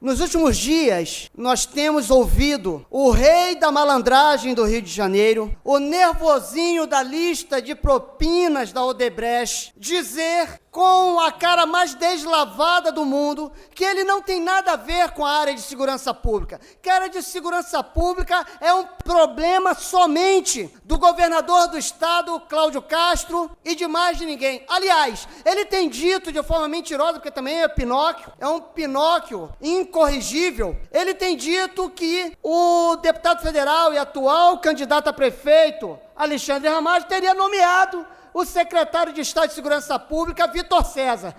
Nos últimos dias, nós temos ouvido o rei da malandragem do Rio de Janeiro, o nervosinho da lista de propinas da Odebrecht, dizer com a cara mais deslavada do mundo que ele não tem nada a ver com a área de segurança pública, que a área de segurança pública é um problema somente do governador do estado, Cláudio Castro, e de mais de ninguém. Aliás, ele tem dito de forma mentirosa, porque também é Pinóquio, é um Pinóquio incorrigível, ele tem dito que o deputado federal e atual candidato a prefeito, Alexandre Ramagem, teria nomeado o secretário de Estado de Segurança Pública, Vitor César,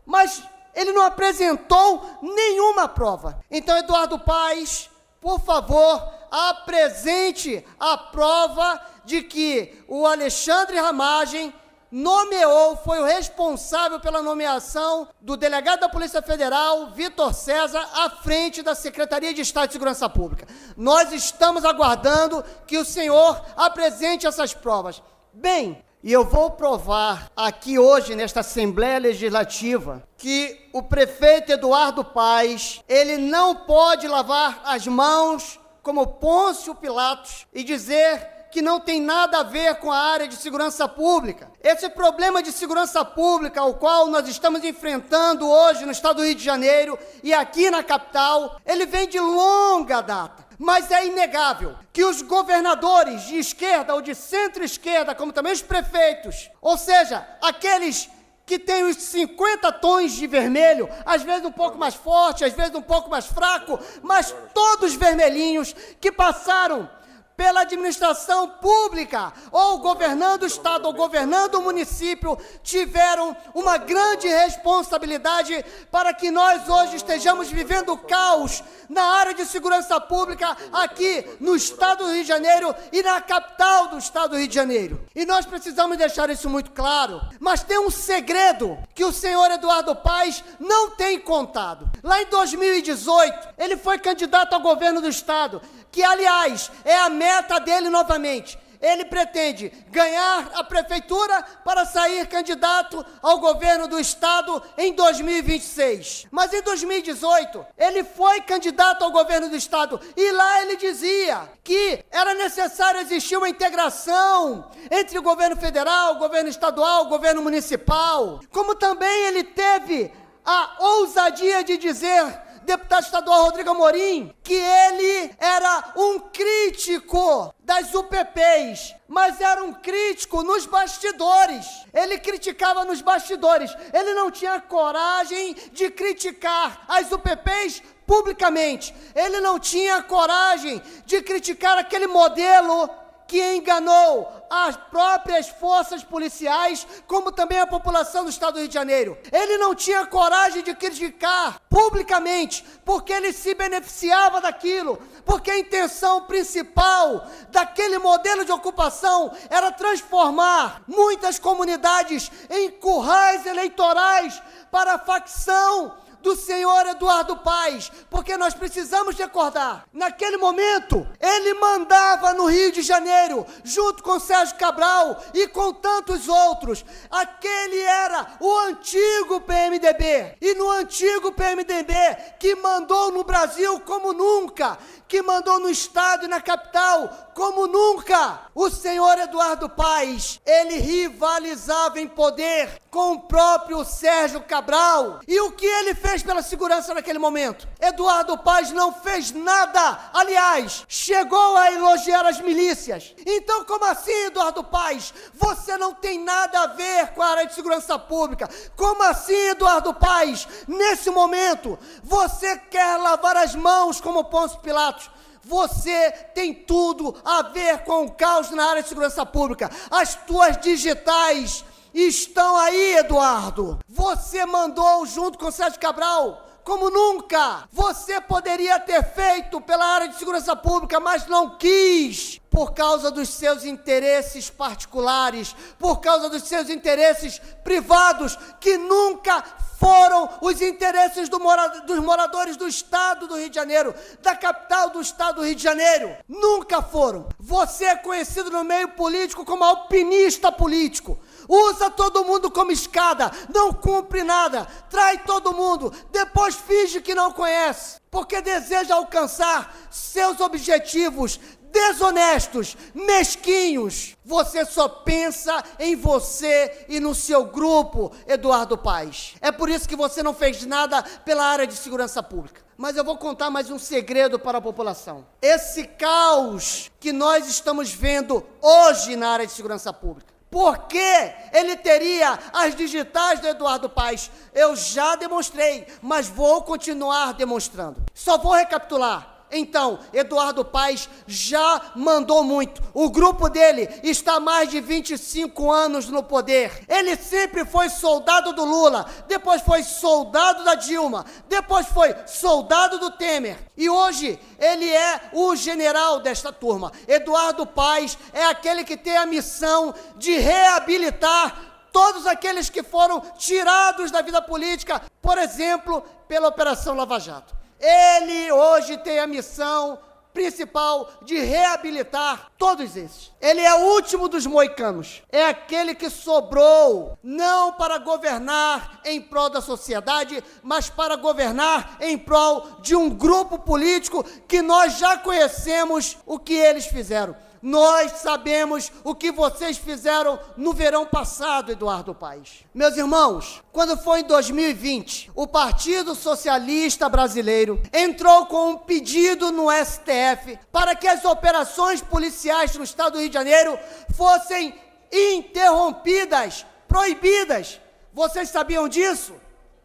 mas ele não apresentou nenhuma prova. Então, Eduardo Paes, por favor, apresente a prova de que o Alexandre Ramagem nomeou, foi o responsável pela nomeação do delegado da Polícia Federal, Vitor César, à frente da Secretaria de Estado de Segurança Pública. Nós estamos aguardando que o senhor apresente essas provas. Bem, e eu vou provar aqui hoje, nesta Assembleia Legislativa, que o prefeito Eduardo Paes, ele não pode lavar as mãos como Pôncio Pilatos e dizer que não tem nada a ver com a área de segurança pública. Esse problema de segurança pública, ao qual nós estamos enfrentando hoje no estado do Rio de Janeiro e aqui na capital, ele vem de longa data. Mas é inegável que os governadores de esquerda ou de centro-esquerda, como também os prefeitos, ou seja, aqueles que têm os 50 tons de vermelho, às vezes um pouco mais forte, às vezes um pouco mais fraco, mas todos vermelhinhos, que passaram pela administração pública, ou governando o estado, ou governando o município, tiveram uma grande responsabilidade para que nós hoje estejamos vivendo caos na área de segurança pública aqui no estado do Rio de Janeiro e na capital do estado do Rio de Janeiro. E nós precisamos deixar isso muito claro, mas tem um segredo que o senhor Eduardo Paes não tem contado. Lá em 2018, ele foi candidato ao governo do estado, que, aliás, é a meta dele novamente. Ele pretende ganhar a prefeitura para sair candidato ao governo do estado em 2026. Mas em 2018, ele foi candidato ao governo do estado e lá ele dizia que era necessário existir uma integração entre o governo federal, o governo estadual, o governo municipal. Como também ele teve a ousadia de dizer, deputado estadual Rodrigo Amorim, que ele era um crítico das UPPs, mas era um crítico nos bastidores. Ele criticava nos bastidores. Ele não tinha coragem de criticar as UPPs publicamente. Ele não tinha coragem de criticar aquele modelo que enganou as próprias forças policiais, como também a população do estado do Rio de Janeiro. Ele não tinha coragem de criticar publicamente, porque ele se beneficiava daquilo, porque a intenção principal daquele modelo de ocupação era transformar muitas comunidades em currais eleitorais para a facção do senhor Eduardo Paes, porque nós precisamos recordar, naquele momento, ele mandava no Rio de Janeiro, junto com Sérgio Cabral e com tantos outros. Aquele era o antigo PMDB, e no antigo PMDB, que mandou no Brasil como nunca, que mandou no estado e na capital como nunca. O senhor Eduardo Paes, ele rivalizava em poder com o próprio Sérgio Cabral. E o que ele fez pela segurança naquele momento? Eduardo Paes não fez nada. Aliás, chegou a elogiar as milícias. Então, como assim, Eduardo Paes? Você não tem nada a ver com a área de segurança pública. Como assim, Eduardo Paes? Nesse momento, você quer lavar as mãos como Pôncio Pilatos. Você tem tudo a ver com o caos na área de segurança pública. As tuas digitais estão aí, Eduardo. Você mandou junto com Sérgio Cabral como nunca. Você poderia ter feito pela área de segurança pública, mas não quis, por causa dos seus interesses particulares, por causa dos seus interesses privados, que nunca foram os interesses dos moradores do estado do Rio de Janeiro, da capital do estado do Rio de Janeiro. Nunca foram. Você é conhecido no meio político como alpinista político. Usa todo mundo como escada, não cumpre nada, trai todo mundo, depois finge que não conhece, porque deseja alcançar seus objetivos desonestos, mesquinhos. Você só pensa em você e no seu grupo, Eduardo Paes. É por isso que você não fez nada pela área de segurança pública. Mas eu vou contar mais um segredo para a população. Esse caos que nós estamos vendo hoje na área de segurança pública, por que ele teria as digitais do Eduardo Paes? Eu já demonstrei, mas vou continuar demonstrando. Só vou recapitular. Então, Eduardo Paes já mandou muito. O grupo dele está há mais de 25 anos no poder. Ele sempre foi soldado do Lula, depois foi soldado da Dilma, depois foi soldado do Temer. E hoje ele é o general desta turma. Eduardo Paes é aquele que tem a missão de reabilitar todos aqueles que foram tirados da vida política, por exemplo, pela Operação Lava Jato. Ele hoje tem a missão principal de reabilitar todos esses. Ele é o último dos moicanos. É aquele que sobrou, não para governar em prol da sociedade, mas para governar em prol de um grupo político que nós já conhecemos o que eles fizeram. Nós sabemos o que vocês fizeram no verão passado, Eduardo Paes. Meus irmãos, quando foi em 2020, o Partido Socialista Brasileiro entrou com um pedido no STF para que as operações policiais no estado do Rio de Janeiro fossem interrompidas, proibidas. Vocês sabiam disso?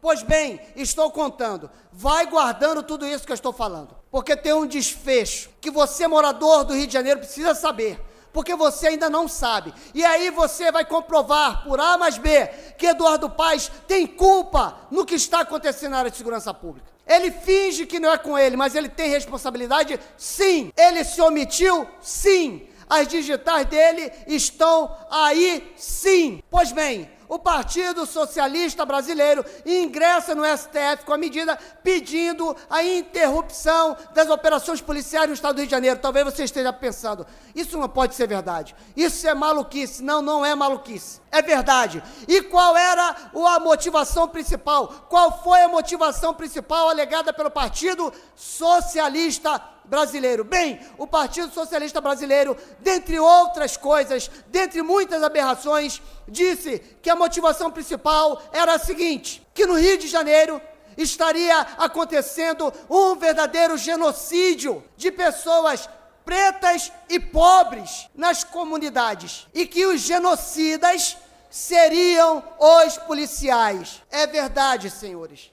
Pois bem, estou contando. Vai guardando tudo isso que eu estou falando, porque tem um desfecho que você, morador do Rio de Janeiro, precisa saber, porque você ainda não sabe. E aí você vai comprovar, por A mais B, que Eduardo Paes tem culpa no que está acontecendo na área de segurança pública. Ele finge que não é com ele, mas ele tem responsabilidade, sim. Ele se omitiu, sim. As digitais dele estão aí, sim. Pois bem, o Partido Socialista Brasileiro ingressa no STF com a medida pedindo a interrupção das operações policiais no estado do Rio de Janeiro. Talvez você esteja pensando, isso não pode ser verdade, isso é maluquice. Não, não é maluquice, é verdade. E qual era a motivação principal? Qual foi a motivação principal alegada pelo Partido Socialista Brasileiro? Bem, o Partido Socialista Brasileiro, dentre outras coisas, dentre muitas aberrações, disse que a motivação principal era a seguinte, que no Rio de Janeiro estaria acontecendo um verdadeiro genocídio de pessoas pretas e pobres nas comunidades, e que os genocidas seriam os policiais. É verdade, senhores.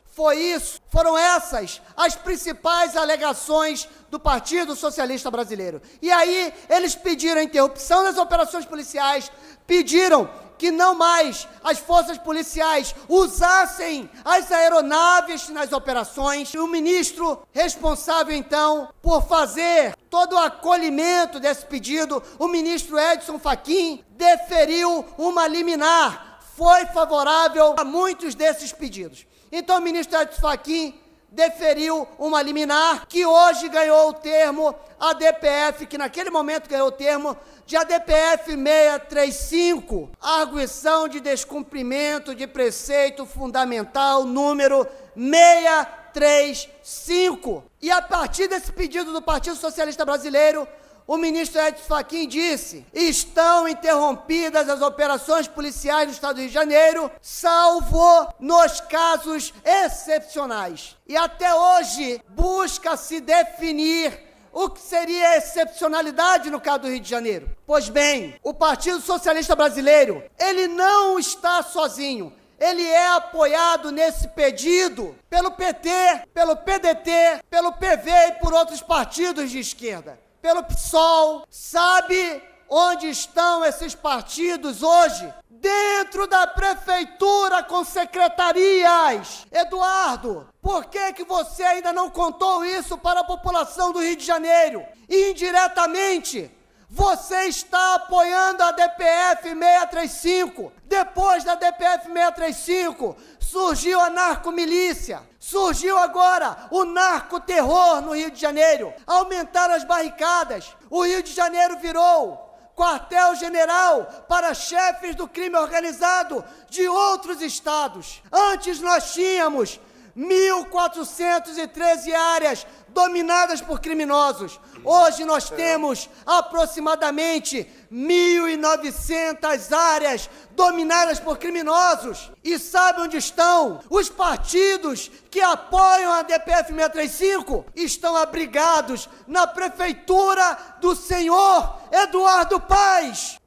Foram essas as principais alegações do Partido Socialista Brasileiro. E aí eles pediram a interrupção das operações policiais, pediram que não mais as forças policiais usassem as aeronaves nas operações. E o ministro responsável, então, por fazer todo o acolhimento desse pedido, o ministro Edson Fachin, deferiu uma liminar. Foi favorável a muitos desses pedidos. Então, o ministro Edson Fachin deferiu uma liminar que hoje ganhou o termo ADPF, que naquele momento ganhou o termo de ADPF 635, arguição de descumprimento de preceito fundamental número 635. E a partir desse pedido do Partido Socialista Brasileiro, o ministro Edson Fachin disse: estão interrompidas as operações policiais no estado do Rio de Janeiro, salvo nos casos excepcionais. E até hoje busca-se definir o que seria excepcionalidade no caso do Rio de Janeiro. Pois bem, o Partido Socialista Brasileiro, ele não está sozinho. Ele é apoiado nesse pedido pelo PT, pelo PDT, pelo PV e por outros partidos de esquerda. Pelo PSOL. Sabe onde estão esses partidos hoje? Dentro da prefeitura com secretarias. Eduardo, por que você ainda não contou isso para a população do Rio de Janeiro? Indiretamente, você está apoiando a DPF 635. Depois da DPF 635, surgiu a narcomilícia, surgiu agora o narcoterror no Rio de Janeiro, aumentaram as barricadas, o Rio de Janeiro virou quartel-general para chefes do crime organizado de outros estados. Antes nós tínhamos 1.413 áreas dominadas por criminosos. Hoje nós temos aproximadamente 1.900 áreas dominadas por criminosos. E sabe onde estão? Os partidos que apoiam a DPF 635 estão abrigados na prefeitura do senhor Eduardo Paes.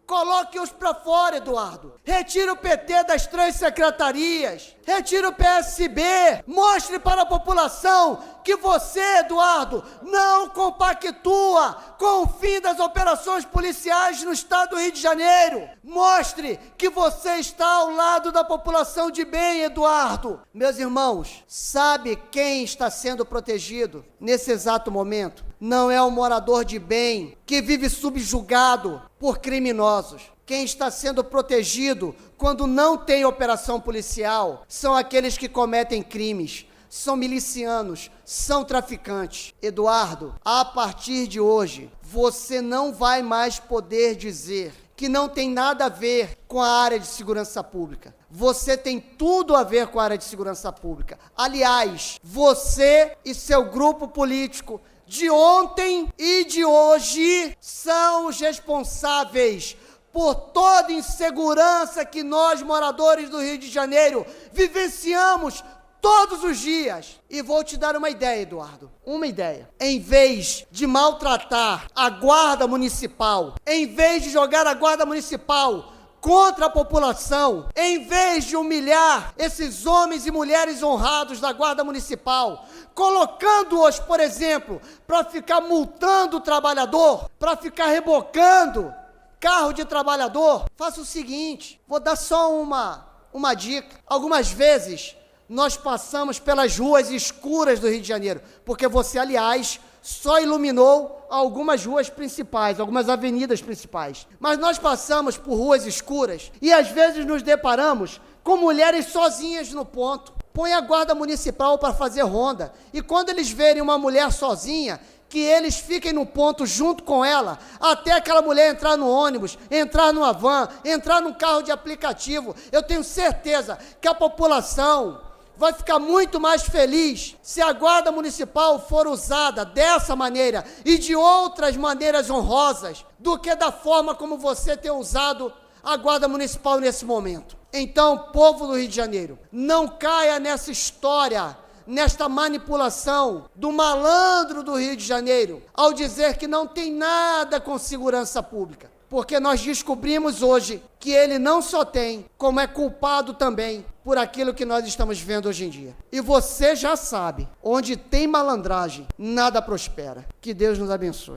Coloque-os para fora, Eduardo. Retire o PT das 3 secretarias. Retire o PSB. Mostre para a população que você, Eduardo, não compactua com o fim das operações policiais no estado do Rio de Janeiro. Mostre que você está ao lado da população de bem, Eduardo. Meus irmãos, sabe quem está sendo protegido nesse exato momento? Não é um morador de bem que vive subjugado por criminosos. Quem está sendo protegido quando não tem operação policial são aqueles que cometem crimes, são milicianos, são traficantes. Eduardo, a partir de hoje, você não vai mais poder dizer que não tem nada a ver com a área de segurança pública. Você tem tudo a ver com a área de segurança pública. Aliás, você e seu grupo político de ontem e de hoje são os responsáveis por toda insegurança que nós, moradores do Rio de Janeiro, vivenciamos todos os dias. E vou te dar uma ideia, Eduardo, uma ideia. Em vez de maltratar a guarda municipal, em vez de jogar a guarda municipal contra a população, em vez de humilhar esses homens e mulheres honrados da guarda municipal, colocando-os, por exemplo, para ficar multando o trabalhador, para ficar rebocando carro de trabalhador, faça o seguinte, vou dar só uma dica. Algumas vezes nós passamos pelas ruas escuras do Rio de Janeiro, porque você, aliás, só iluminou algumas ruas principais, algumas avenidas principais. Mas nós passamos por ruas escuras e às vezes nos deparamos com mulheres sozinhas no ponto. Põe a guarda municipal para fazer ronda. E quando eles verem uma mulher sozinha, que eles fiquem no ponto junto com ela, até aquela mulher entrar no ônibus, entrar numa van, entrar num carro de aplicativo. Eu tenho certeza que a população vai ficar muito mais feliz se a guarda municipal for usada dessa maneira e de outras maneiras honrosas do que da forma como você tem usado a guarda municipal nesse momento. Então, povo do Rio de Janeiro, não caia nessa história, nesta manipulação do malandro do Rio de Janeiro, ao dizer que não tem nada com segurança pública. Porque nós descobrimos hoje que ele não só tem, como é culpado também por aquilo que nós estamos vendo hoje em dia. E você já sabe, onde tem malandragem, nada prospera. Que Deus nos abençoe.